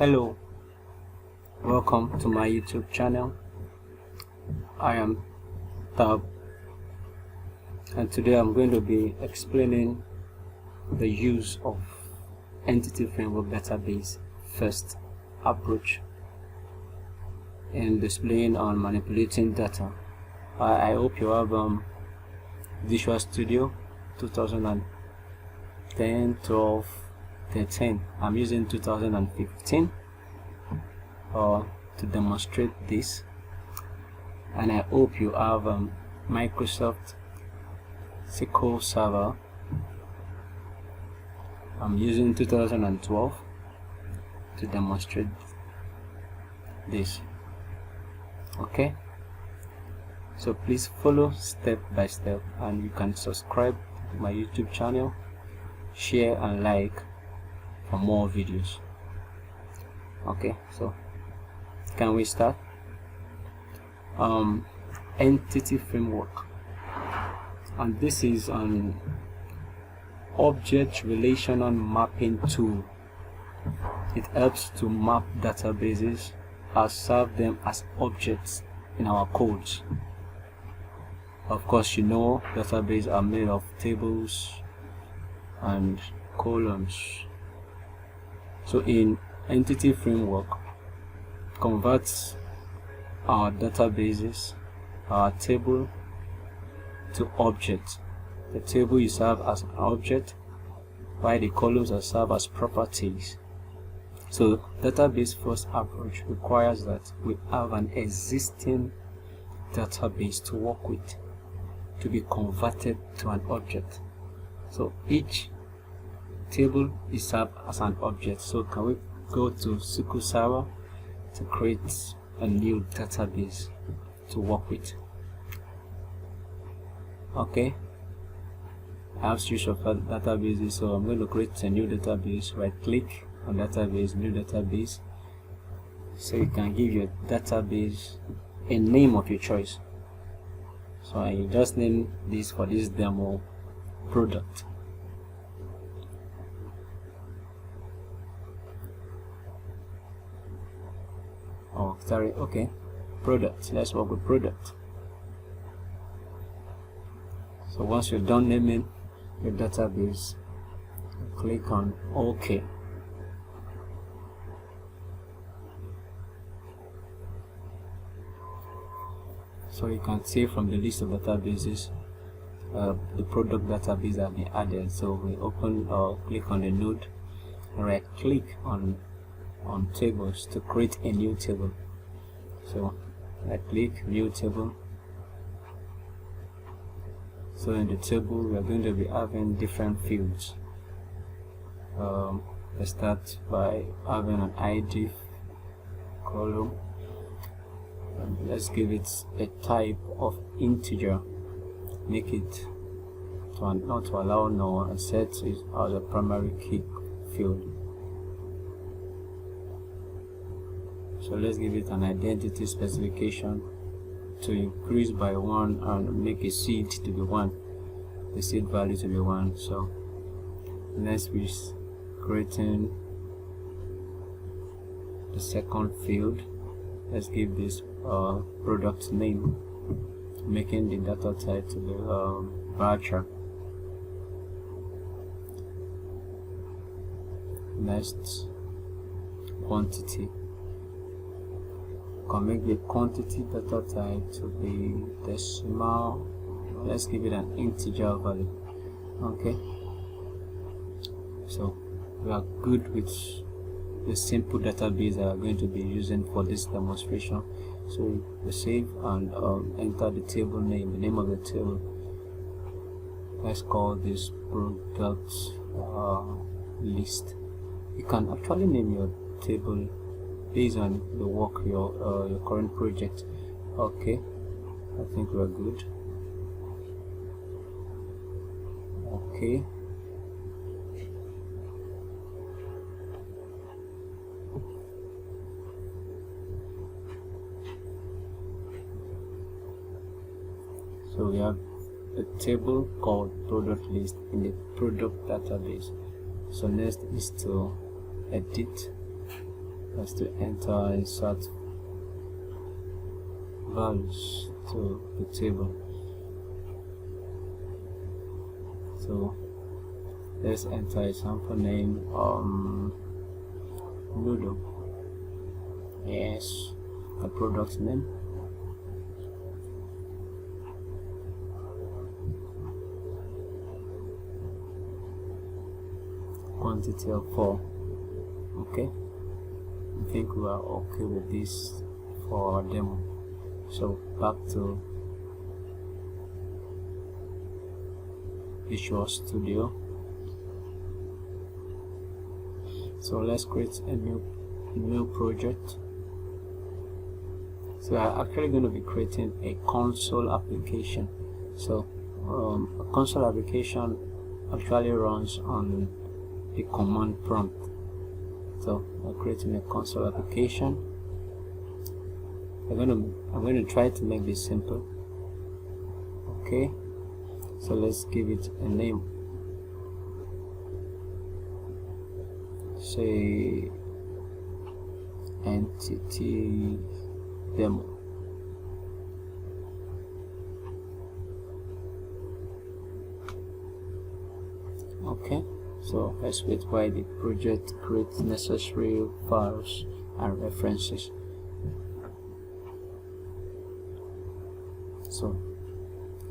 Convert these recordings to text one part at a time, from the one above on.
Hello, welcome to my YouTube channel. I am Tab, and today I'm going to be explaining the use of EntityFramework-Database first approach in displaying and manipulating data. I hope you have Visual Studio 2010, 12, 13. I'm using 2015 to demonstrate this, and I hope you have Microsoft SQL Server. I'm using 2012 to demonstrate this. Okay, so please follow step by step, and you can subscribe to my YouTube channel, share and like for more videos. Okay, so can we start? Entity framework, and this is an object relational mapping tool. It helps to map databases and serve them as objects in our codes. Of course, you know databases are made of tables and columns. So in Entity Framework, converts our databases, our table, to objects. The table you serve as an object, while the columns are served as properties. So database first approach requires that we have an existing database to work with to be converted to an object. So each table is served as an object. So can we go to SQL Server to create a new database to work with? Okay, I have series of databases, so I'm going to create a new database. Right click on database, new database. So you can give your database a name of your choice. So I just name this for this demo product. Oh, sorry, okay, product. Let's work with product. So once you're done naming your database, click on OK. So you can see from the list of databases, the product database have been added. So we open or click on the node, right click on tables to create a new table. So right click, new table. So in the table we are going to be having different fields. Let's start by having an ID column, and let's give it a type of integer. Make it not to allow null, and set it as a primary key field. So let's give it an identity specification to increase by 1 and make a seed to be 1, the seed value to be 1. So next we're creating the second field. Let's give this product name, making the data type to be varchar. Next, quantity. Can make the quantity data type to be decimal. Let's give it an integer value. Okay, so we are good with the simple database that we are going to be using for this demonstration. So we save and enter the table name, the name of the table. Let's call this product list. You can actually name your table based on the work your current project. Okay, I think we're good. Okay, so we have a table called product list in the product database. So next is to edit has to enter insert values to the table. So let's enter a sample name, noodle. Yes, the product name. Quantity of 4. Okay, I think we are okay with this for our demo. So back to Visual Studio. So let's create a new project. So I'm actually going to be creating a console application. So a console application actually runs on a command prompt. So I'm creating a console application. I'm going to try to make this simple. Okay, so let's give it a name. Say entity demo. Okay, so let's wait while the project creates necessary files and references. So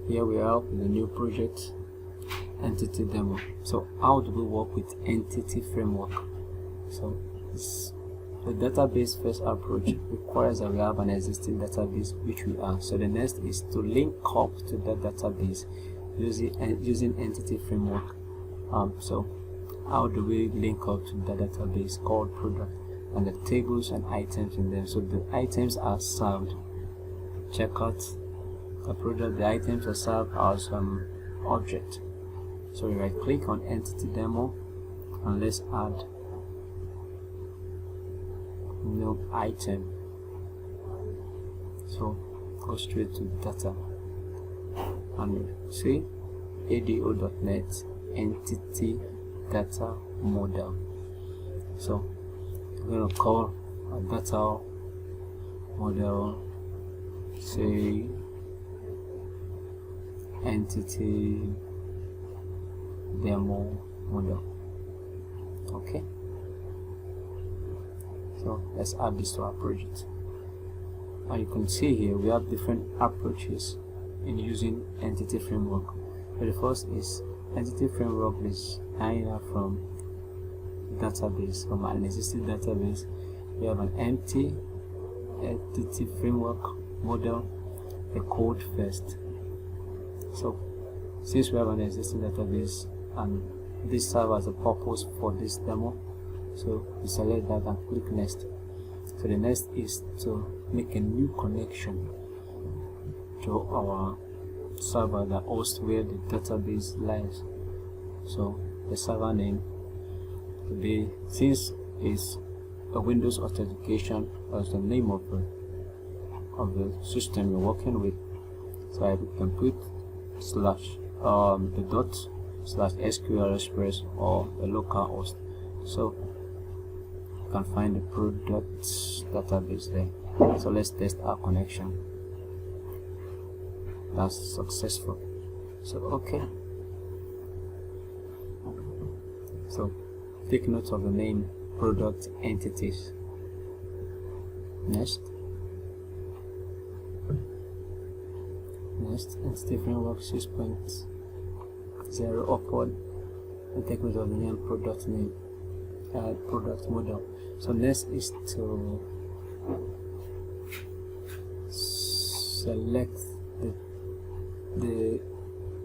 here we are with the new project, entity demo. So how do we work with entity framework? So the database first approach requires that we have an existing database, which we are. So the next is to link up to that database using entity framework. So how do we link up to the database called product and the tables and items in them? So the items are served. Check out the product. The items are served as object. So we right click on entity demo and let's add new item. So go straight to data and see ado.net entity data model. So we're going to call a data model, say entity demo model. Okay, so let's add this to our project. And you can see here we have different approaches in using entity framework. So the first is entity framework is either from database, from an existing database. We have an empty entity framework model, a code first. So since we have an existing database and this serves as a purpose for this demo, so we select that and click next. So the next is to make a new connection to our server that hosts where the database lies. So the server name will be, since it's a Windows authentication, as the name of the system you're working with. So I can put slash the dot slash SQL Express or a local host. So you can find the product database there. So let's test our connection. That's successful. So okay, so take note of the name product entities. Next entity framework 6.0 upward, and take note of the name product name, product model. So next is to select the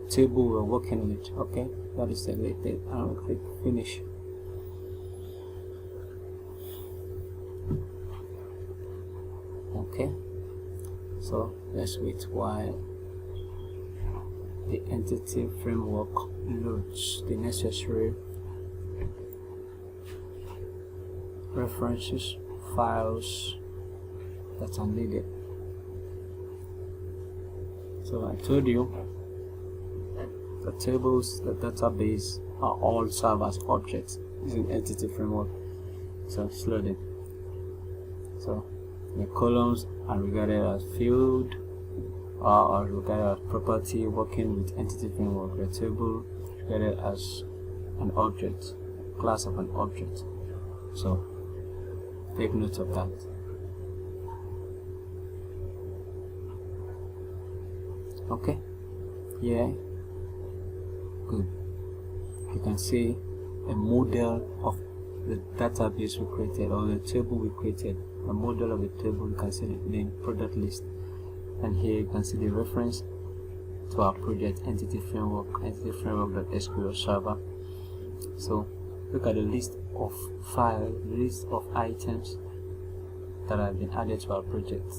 table we're working with. Okay, that is selected and we'll click finish. Okay, so let's wait while the entity framework loads the necessary references, files that are needed. So I told you the tables, the database are all served as objects using entity framework. So it's loaded. So the columns are regarded as field or regarded as property working with entity framework. The table is regarded as an object, class of an object. So take note of that. Okay, yeah, good. You can see a model of the database we created, or the table we created. A model of the table. You can see the name, product list, and here you can see the reference to our project, entity framework, EntityFramework.SQL server. So look at the list of files, list of items that have been added to our project.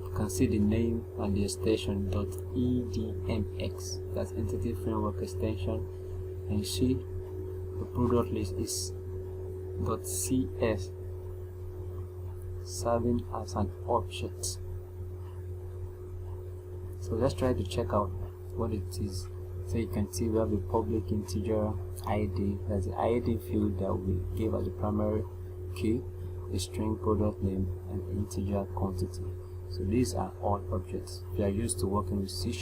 You can see the name and the extension .edmx, that's entity framework extension, and you see the product list is .cs, serving as an object. So let's try to check out what it is. So you can see we have a public integer id, that's the id field that we give as the primary key, a string product name, and integer quantity. So these are all objects. We are used to working with C#.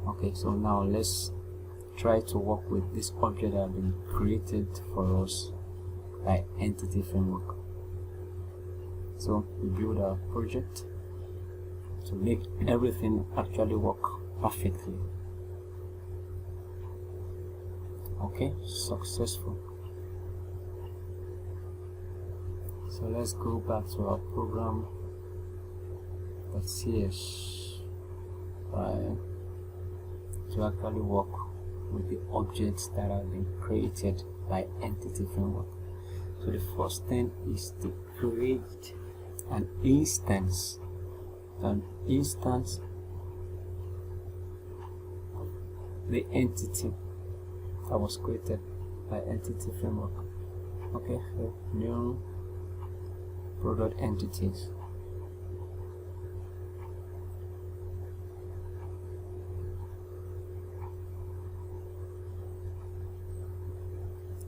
Okay, so now let's try to work with this object that have been created for us by Entity Framework. So we build our project to make everything actually work perfectly. Okay, successful. So let's go back to our program. .cs to actually work with the objects that have been created by Entity Framework. So the first thing is to create an instance. An instance of the entity that was created by Entity Framework. Okay, so new product entities.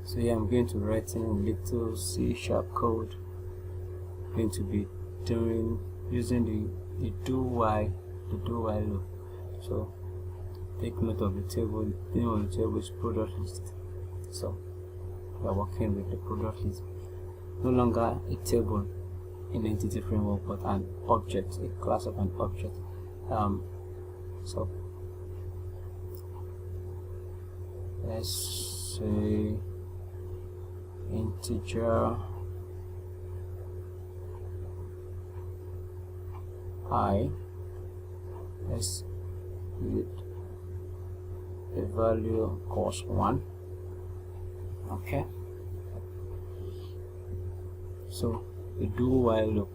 So here I'm going to write in a little C# code. I'm going to be using the do while loop. So take note of the table. The name of the table is product list. So we are working with the product list. No longer a table in Entity Framework, but an object, a class of an object. So let's say integer I, let's give the value cost 1. Okay, so the do while loop.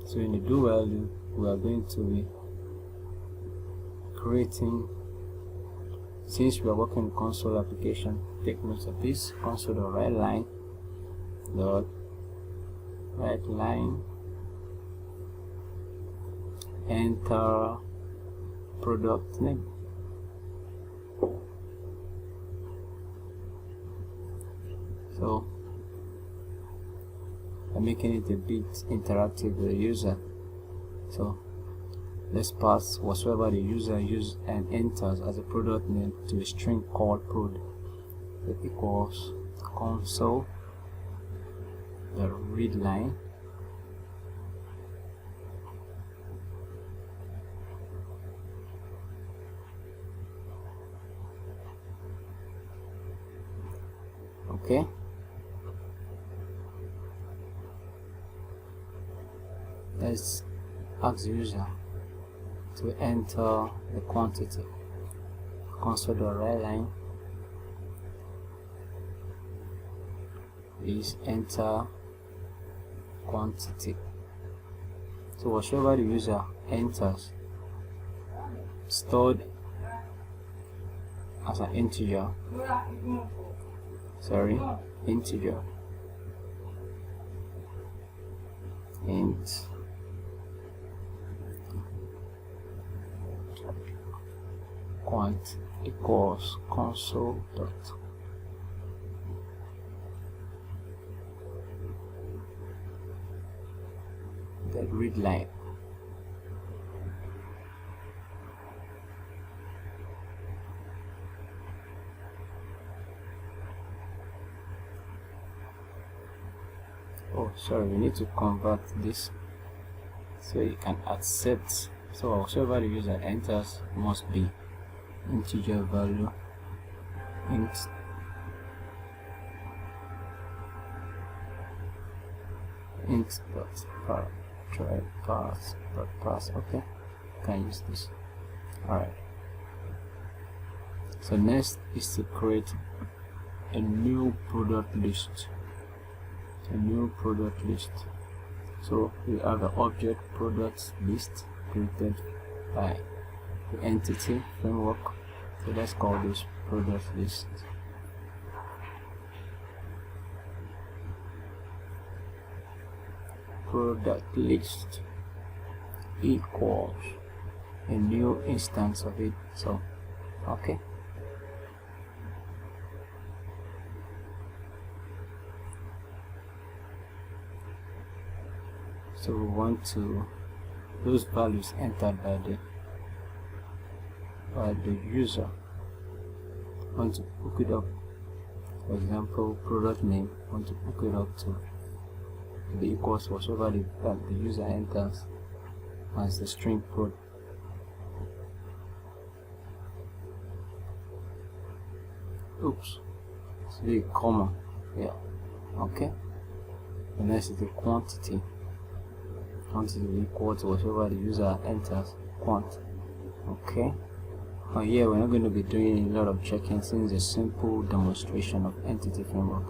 So in the do while loop, we are going to be creating, since we are working with console application, take note of this console.writeLine dot writeLine, enter product name. So I'm making it a bit interactive with the user. So let's pass whatsoever the user uses and enters as a product name to a string called prod. It equals console the read line okay. Let's ask the user to enter the quantity. Console.writeLine is enter quantity. So whatever the user enters, stored as an integer, integer, int quant equals console dot the read line. Oh, sorry, we need to convert this so you can accept. So whatever the user enters must be integer value int pass. Okay, can use this. Alright, so next is to create a new product list. So we have an object product list created by the entity framework. So let's call this product list. Product list equals a new instance of it. So okay, so we want to those values entered by the user, want to hook it up. For example, product name, want to hook it up to the equals whatever the user enters as the string prod. Oops, it's the comma. Yeah, okay. The next is the quantity. Quantity will equal to whatever the user enters, quant. Okay. Here we're not going to be doing a lot of checking since it's a simple demonstration of entity framework.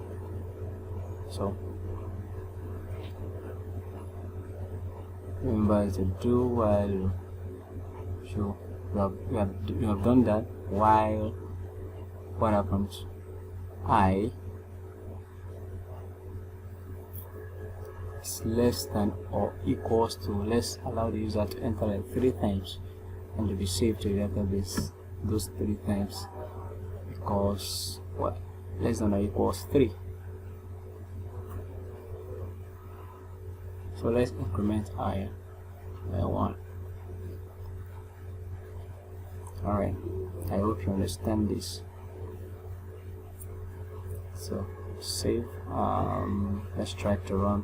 So remember to do while. So we have done that while. What happens? I is less than or equals to, let's allow the user to enter like 3 times and to be saved to the database those 3 times, because what, less than or equals 3. So let's increment I by 1. Alright, I hope you understand this. So save. Let's try to run.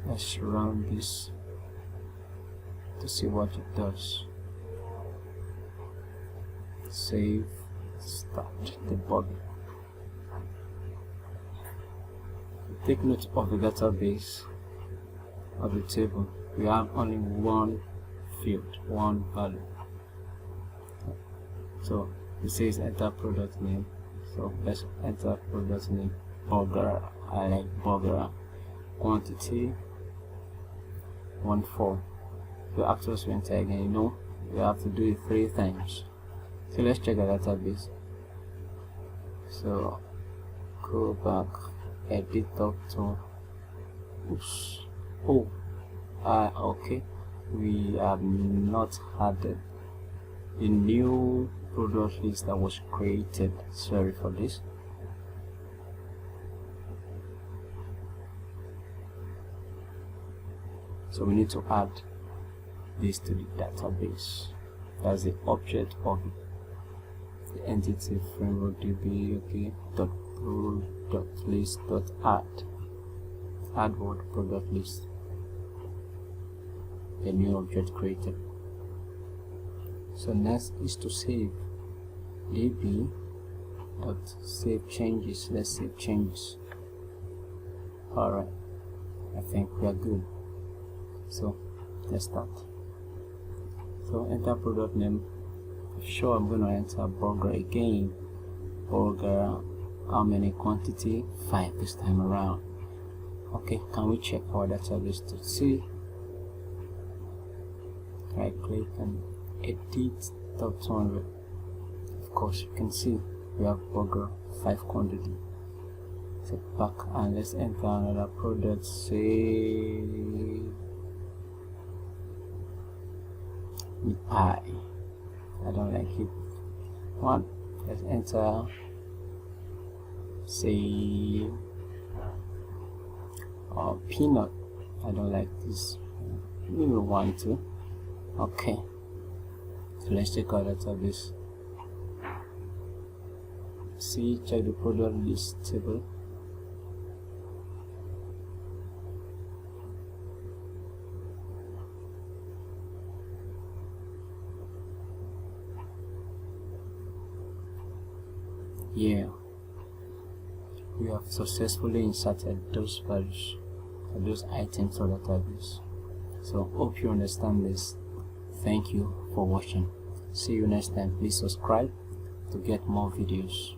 Let's run this to see what it does. Save, start debugging. Take note of the database of the table. We have only one field, one value. So it says enter product name. So let's enter product name burger. I like burger. Quantity 14. The actual to enter again, you know, you have to do it 3 times. So let's check the database. So go back, edit up to, oops, oh, okay, we have not added the new product list that was created. Sorry for this. So we need to add this to the database. That's the object of the entity framework DB. Okay, dot pro dot list dot add word product list, a new object created. So next is to save db dot save changes. Let's save changes. Alright, I think we are good. So let's start. So enter product name. Sure, I'm going to enter burger again. Burger, how many quantity? 5 this time around. Okay, can we check our database to see? Right click and edit top 200. Of course, you can see we have burger 5 quantity. Set back and let's enter another product. Say pie. I don't like it. 1. Let's enter say peanut. I don't like this. We will want to. Okay, so let's check our database. See, check the product list table. Yeah, we have successfully inserted those values or those items to the database. So hope you understand this. Thank you for watching. See you next time. Please subscribe to get more videos.